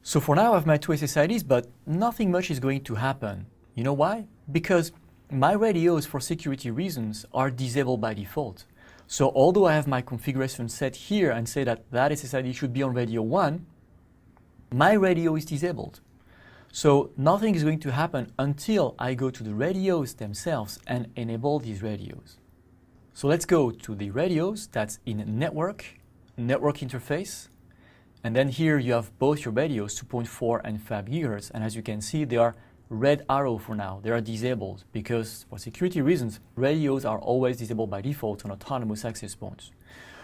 So for now I have my two SSIDs, but nothing much is going to happen. You know why? Because my radios, for security reasons, are disabled by default. So although I have my configuration set here and say that that SSID should be on radio 1, my radio is disabled. So nothing is going to happen until I go to the radios themselves and enable these radios. So let's go to the radios. That's in network interface. And then here you have both your radios, 2.4 and 5 GHz. And as you can see, they are red arrow for now. They are disabled because for security reasons, radios are always disabled by default on autonomous access points.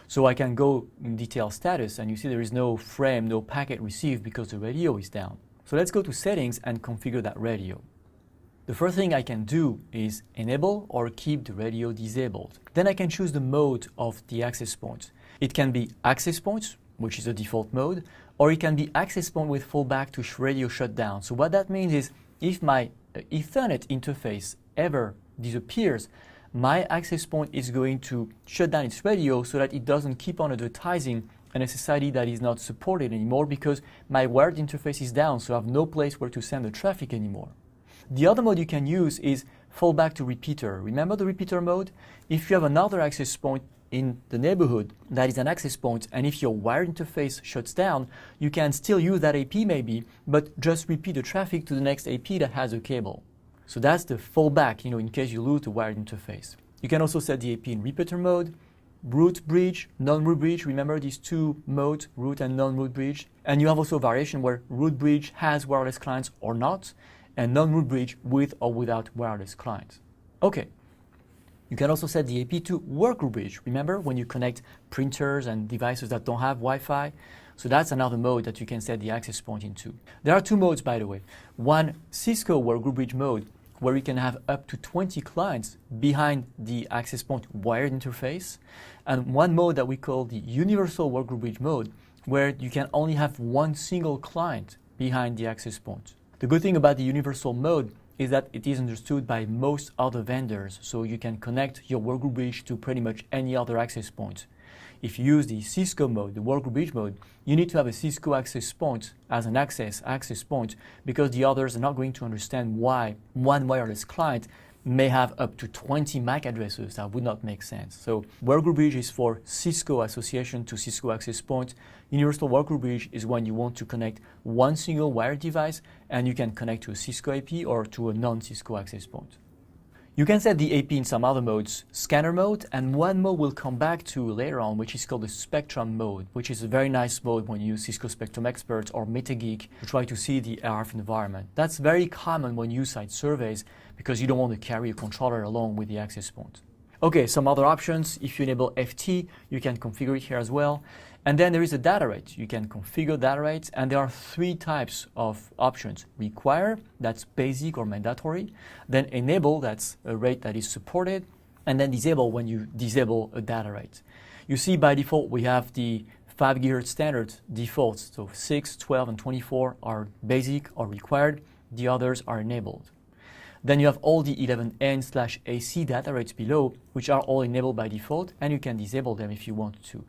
So I can go in detail status and you see there is no frame, no packet received because the radio is down. So let's go to settings and configure that radio. The first thing I can do is enable or keep the radio disabled. Then I can choose the mode of the access point. It can be access points, which is the default mode, or it can be access point with fallback to radio shutdown. So what that means is if my Ethernet interface ever disappears, my access point is going to shut down its radio so that it doesn't keep on advertising an SSID that is not supported anymore because my wired interface is down, so I have no place where to send the traffic anymore. The other mode you can use is fallback to repeater. Remember the repeater mode? If you have another access point in the neighborhood that is an access point, and if your wired interface shuts down, you can still use that AP maybe, but just repeat the traffic to the next AP that has a cable. So that's the fallback, in case you lose the wired interface. You can also set the AP in repeater mode, root bridge, non-root bridge. Remember these two modes, root and non-root bridge. And you have also a variation where root bridge has wireless clients or not, and non-root bridge with or without wireless clients. Okay. You can also set the AP to workgroup bridge. Remember when you connect printers and devices that don't have Wi-Fi? So that's another mode that you can set the access point into. There are two modes, by the way. One, Cisco workgroup bridge mode, where you can have up to 20 clients behind the access point wired interface. And one mode that we call the universal workgroup bridge mode, where you can only have one single client behind the access point. The good thing about the universal mode is that it is understood by most other vendors, so you can connect your workgroup bridge to pretty much any other access point. If you use the Cisco mode, the workgroup bridge mode, you need to have a Cisco access point as an access point because the others are not going to understand why one wireless client may have up to 20 MAC addresses. That would not make sense. So workgroup bridge is for Cisco association to Cisco access point. Universal workgroup bridge is when you want to connect one single wired device and you can connect to a Cisco IP or to a non-Cisco access point. You can set the AP in some other modes, scanner mode, and one mode we'll come back to later on, which is called the spectrum mode, which is a very nice mode when you use Cisco Spectrum Expert or MetaGeek to try to see the RF environment. That's very common when you use site surveys because you don't want to carry a controller along with the access point. Okay, some other options. If you enable FT, you can configure it here as well. And then there is a data rate. You can configure data rates, and there are three types of options. Require, that's basic or mandatory. Then enable, that's a rate that is supported. And then disable when you disable a data rate. You see by default we have the 5 GHz standard defaults. So 6, 12, and 24 are basic or required. The others are enabled. Then you have all the 11N/AC data rates below, which are all enabled by default, and you can disable them if you want to.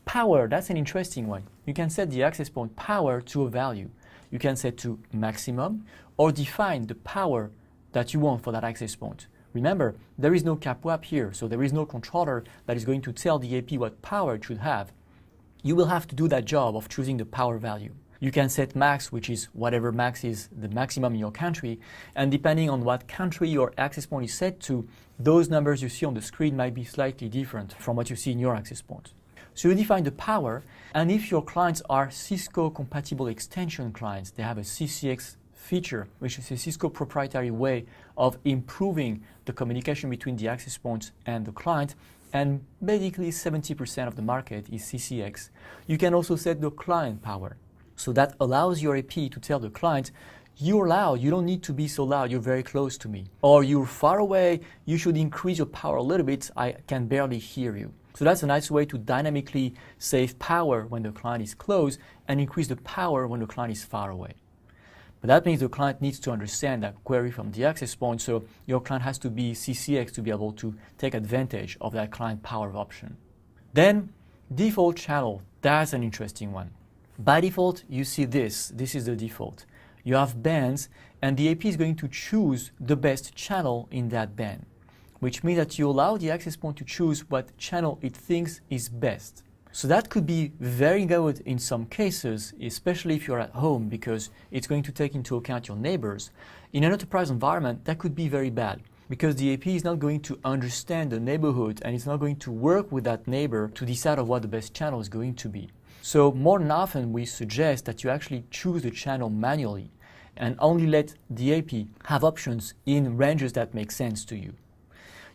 Power, that's an interesting one. You can set the access point power to a value. You can set to maximum or define the power that you want for that access point. Remember, there is no CAPWAP here, so there is no controller that is going to tell the AP what power it should have. You will have to do that job of choosing the power value. You can set max, which is whatever max is the maximum in your country, and depending on what country your access point is set to, those numbers you see on the screen might be slightly different from what you see in your access point. So you define the power, and if your clients are Cisco compatible extension clients, they have a CCX feature, which is a Cisco proprietary way of improving the communication between the access points and the client, and basically 70% of the market is CCX. You can also set the client power. So that allows your AP to tell the client, you're loud, you don't need to be so loud, you're very close to me. Or you're far away, you should increase your power a little bit, I can barely hear you. So that's a nice way to dynamically save power when the client is close and increase the power when the client is far away. But that means the client needs to understand that query from the access point, so your client has to be CCX to be able to take advantage of that client power option. Then, default channel, that's an interesting one. By default, you see this. This is the default. You have bands, and the AP is going to choose the best channel in that band, which means that you allow the access point to choose what channel it thinks is best. So that could be very good in some cases, especially if you're at home, because it's going to take into account your neighbors. In an enterprise environment, that could be very bad, because the AP is not going to understand the neighborhood and it's not going to work with that neighbor to decide on what the best channel is going to be. So more than often, we suggest that you actually choose the channel manually and only let the AP have options in ranges that make sense to you.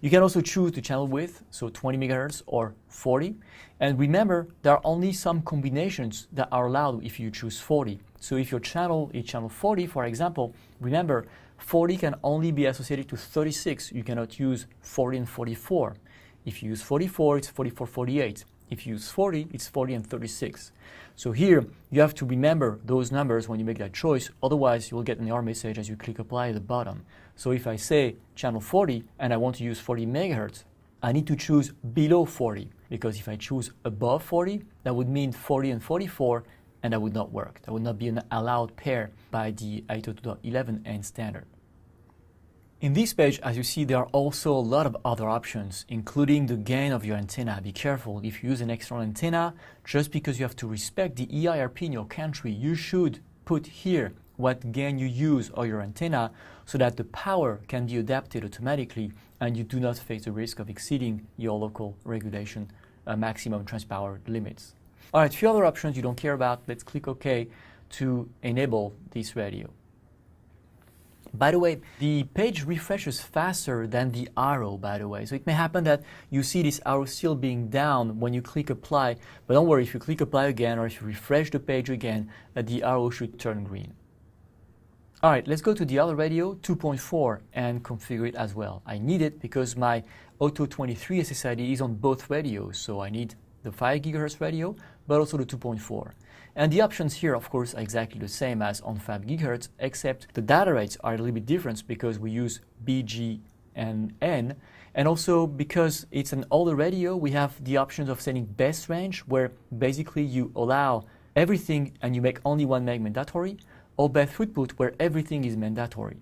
You can also choose the channel width, so 20 MHz or 40. And remember, there are only some combinations that are allowed if you choose 40. So if your channel is channel 40, for example, remember, 40 can only be associated to 36. You cannot use 40 and 44. If you use 44, it's 44, 48. If you use 40, it's 40 and 36. So here, you have to remember those numbers when you make that choice. Otherwise, you'll get an error message as you click apply at the bottom. So if I say channel 40 and I want to use 40 MHz, I need to choose below 40, because if I choose above 40, that would mean 40 and 44, and that would not work. That would not be an allowed pair by the 802.11n standard. In this page, as you see, there are also a lot of other options, including the gain of your antenna. Be careful, if you use an external antenna, just because you have to respect the EIRP in your country, you should put here what gain you use of your antenna so that the power can be adapted automatically and you do not face the risk of exceeding your local regulation maximum transpower limits. All right, a few other options you don't care about. Let's click OK to enable this radio. By the way, the page refreshes faster than the arrow, by the way. So it may happen that you see this arrow still being down when you click apply, but don't worry, if you click apply again or if you refresh the page again, the arrow should turn green. All right, let's go to the other radio, 2.4, and configure it as well. I need it because my Auto 23 SSID is on both radios, so I need the 5 GHz radio, but also the 2.4. And the options here, of course, are exactly the same as on 5 GHz, except the data rates are a little bit different because we use B, G, and N. And also because it's an older radio, we have the options of setting best range, where basically you allow everything and you make only 1 meg mandatory, or best throughput, where everything is mandatory.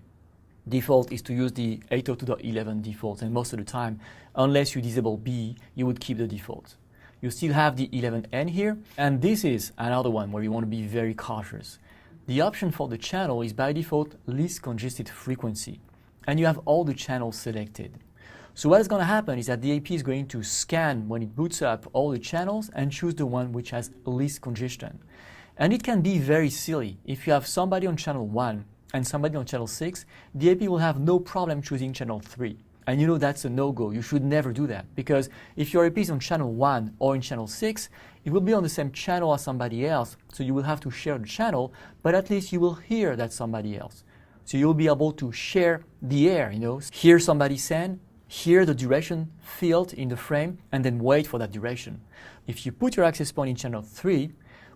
Default is to use the 802.11 default, and most of the time, unless you disable B, you would keep the default. You still have the 11N here, and this is another one where you want to be very cautious. The option for the channel is by default least congested frequency, and you have all the channels selected. So what is going to happen is that the AP is going to scan when it boots up all the channels and choose the one which has least congestion. And it can be very silly. If you have somebody on channel 1 and somebody on channel 6, the AP will have no problem choosing channel 3. And you know that's a no-go. You should never do that, because if your AP is on channel 1 or in channel 6, it will be on the same channel as somebody else, so you will have to share the channel, but at least you will hear that somebody else. So you'll be able to share the air, hear somebody send, hear the duration field in the frame, and then wait for that duration. If you put your access point in channel 3,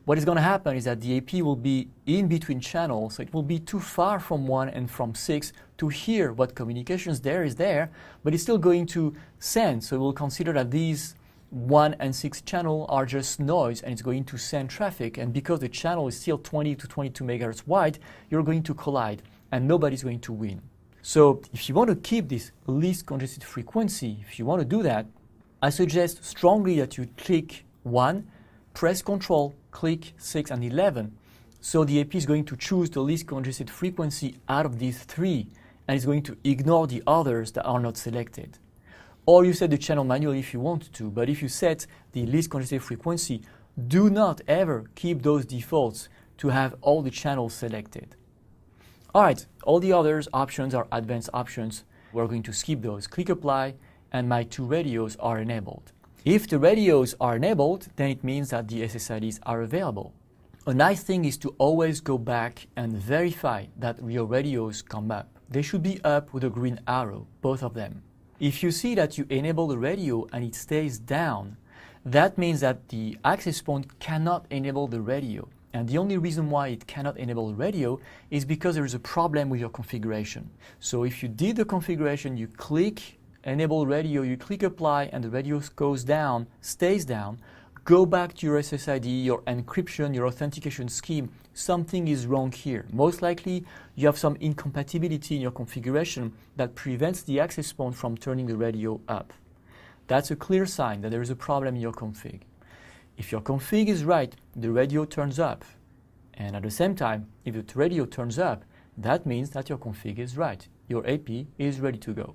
what is going to happen is that the AP will be in between channels, so it will be too far from 1 and from 6 to hear what communications there is there, but it's still going to send, so it will consider that these 1 and 6 channel are just noise, and it's going to send traffic, and because the channel is still 20 to 22 megahertz wide, you're going to collide, and nobody's going to win. So if you want to keep this least congested frequency, if you want to do that, I suggest strongly that you click 1, press Control, click 6 and 11. So the AP is going to choose the least congested frequency out of these 3, and it's going to ignore the others that are not selected. Or you set the channel manually if you want to, but if you set the least congested frequency, do not ever keep those defaults to have all the channels selected. All right, all the others options are advanced options. We're going to skip those. Click apply, and my 2 radios are enabled. If the radios are enabled, then it means that the SSIDs are available. A nice thing is to always go back and verify that your radios come up. They should be up with a green arrow, both of them. If you see that you enable the radio and it stays down, that means that the access point cannot enable the radio. And the only reason why it cannot enable the radio is because there is a problem with your configuration. So if you did the configuration, you click enable radio, you click apply, and the radio goes down, stays down, go back to your SSID, your encryption, your authentication scheme. Something is wrong here. Most likely, you have some incompatibility in your configuration that prevents the access point from turning the radio up. That's a clear sign that there is a problem in your config. If your config is right, the radio turns up. And at the same time, if the radio turns up, that means that your config is right. Your AP is ready to go.